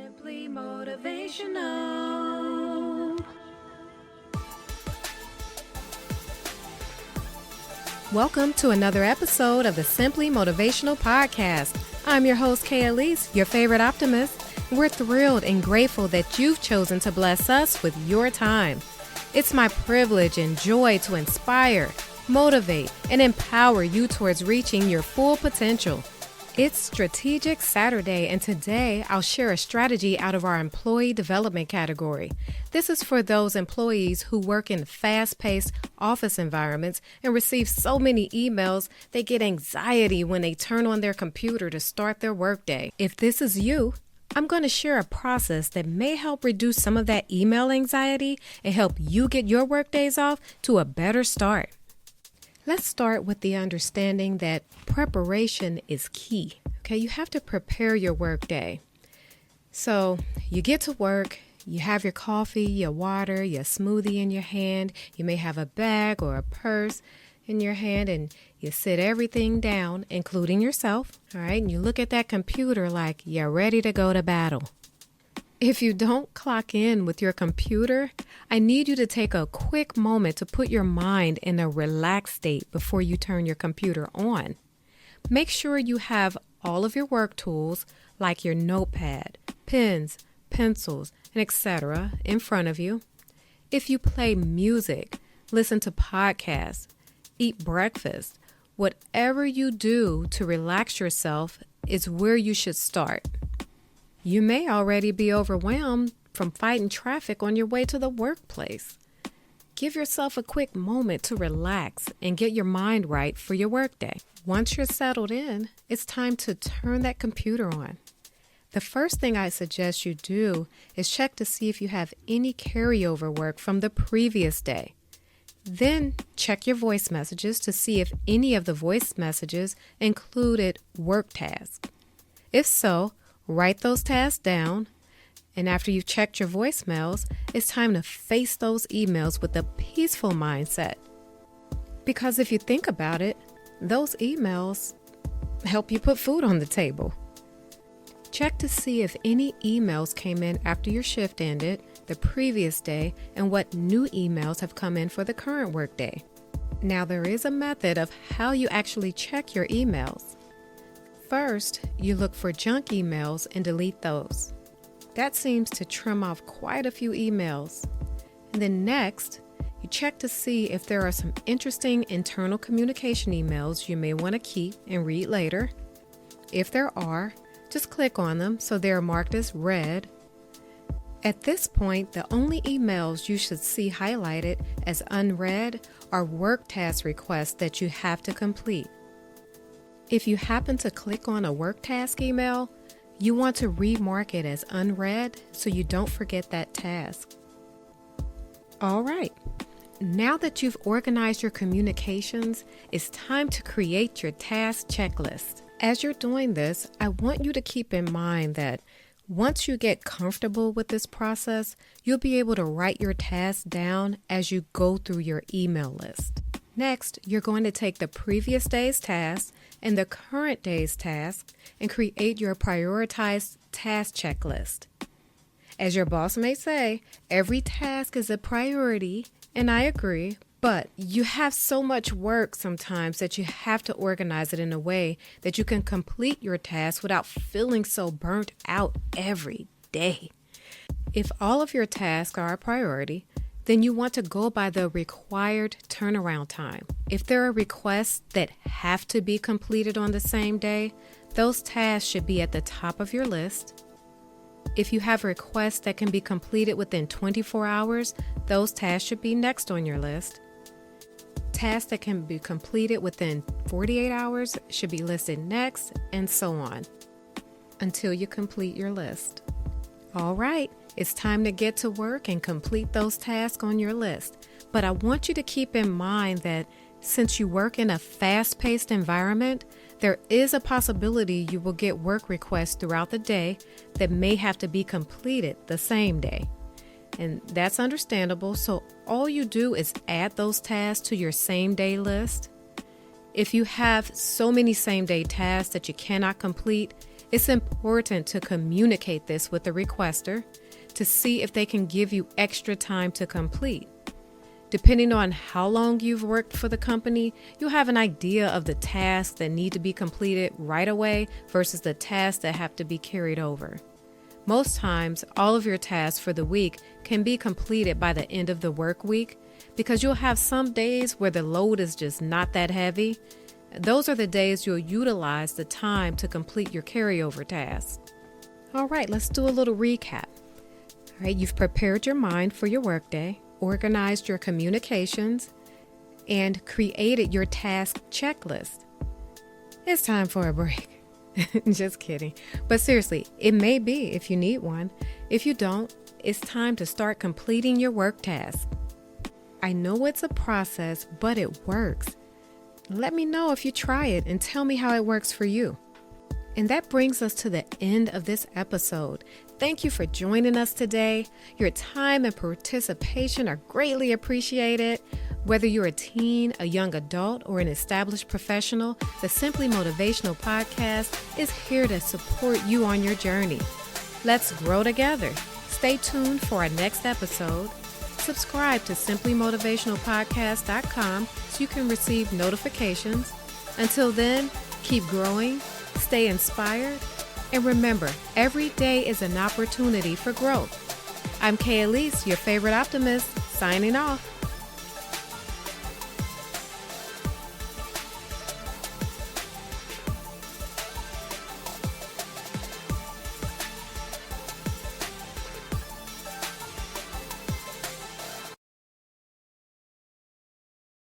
Simply motivational. Welcome to another episode of the Simply Motivational Podcast. I'm your host, Elise, your favorite optimist. We're thrilled and grateful that you've chosen to bless us with your time. It's my privilege and joy to inspire, motivate, and empower you towards reaching your full potential. It's Strategic Saturday, and today I'll share a strategy out of our employee development category. This is for those employees who work in fast-paced office environments and receive so many emails they get anxiety when they turn on their computer to start their workday. If this is you, I'm going to share a process that may help reduce some of that email anxiety and help you get your workdays off to a better start. Let's start with the understanding that preparation is key. Okay, you have to prepare your workday. So you get to work, you have your coffee, your water, your smoothie in your hand. You may have a bag or a purse in your hand, and you sit everything down, including yourself. All right, and you look at that computer like you're ready to go to battle. If you don't clock in with your computer, I need you to take a quick moment to put your mind in a relaxed state before you turn your computer on. Make sure you have all of your work tools like your notepad, pens, pencils, and etc. in front of you. If you play music, listen to podcasts, eat breakfast, whatever you do to relax yourself is where you should start. You may already be overwhelmed from fighting traffic on your way to the workplace. Give yourself a quick moment to relax and get your mind right for your workday. Once you're settled in, it's time to turn that computer on. The first thing I suggest you do is check to see if you have any carryover work from the previous day. Then check your voice messages to see if any of the voice messages included work tasks. If so, write those tasks down, and after you've checked your voicemails, it's time to face those emails with a peaceful mindset. Because if you think about it, those emails help you put food on the table. Check to see if any emails came in after your shift ended the previous day and what new emails have come in for the current workday. Now, there is a method of how you actually check your emails. First, you look for junk emails and delete those. That seems to trim off quite a few emails. And then next, you check to see if there are some interesting internal communication emails you may want to keep and read later. If there are, just click on them so they are marked as read. At this point, the only emails you should see highlighted as unread are work task requests that you have to complete. If you happen to click on a work task email, you want to remark it as unread so you don't forget that task. All right, now that you've organized your communications, it's time to create your task checklist. As you're doing this, I want you to keep in mind that once you get comfortable with this process, you'll be able to write your tasks down as you go through your email list. Next, you're going to take the previous day's tasks and the current day's tasks and create your prioritized task checklist. As your boss may say, every task is a priority, and I agree, but you have so much work sometimes that you have to organize it in a way that you can complete your task without feeling so burnt out every day. If all of your tasks are a priority, then you want to go by the required turnaround time. If there are requests that have to be completed on the same day, those tasks should be at the top of your list. If you have requests that can be completed within 24 hours, those tasks should be next on your list. Tasks that can be completed within 48 hours should be listed next, and so on, until you complete your list. All right, it's time to get to work and complete those tasks on your list. But I want you to keep in mind that since you work in a fast-paced environment, there is a possibility you will get work requests throughout the day that may have to be completed the same day. And that's understandable, so all you do is add those tasks to your same-day list. If you have so many same-day tasks that you cannot complete, It's important to communicate this with the requester to see if they can give you extra time to complete. Depending on how long you've worked for the company, you'll have an idea of the tasks that need to be completed right away versus the tasks that have to be carried over. Most times, all of your tasks for the week can be completed by the end of the work week because you'll have some days where the load is just not that heavy. Those are the days you'll utilize the time to complete your carryover tasks. All right, let's do a little recap. All right, you've prepared your mind for your workday, organized your communications, and created your task checklist. It's time for a break. Just kidding. But seriously, it may be if you need one. If you don't, it's time to start completing your work tasks. I know it's a process, but it works. Let me know if you try it and tell me how it works for you. And that brings us to the end of this episode. Thank you for joining us today. Your time and participation are greatly appreciated. Whether you're a teen, a young adult, or an established professional, the Simply Motivational podcast is here to support you on your journey. Let's grow together. Stay tuned for our next episode. Subscribe to simplymotivationalpodcast.com so you can receive notifications. Until then, keep growing, stay inspired, and remember, every day is an opportunity for growth. I'm Elise, your favorite optimist, signing off.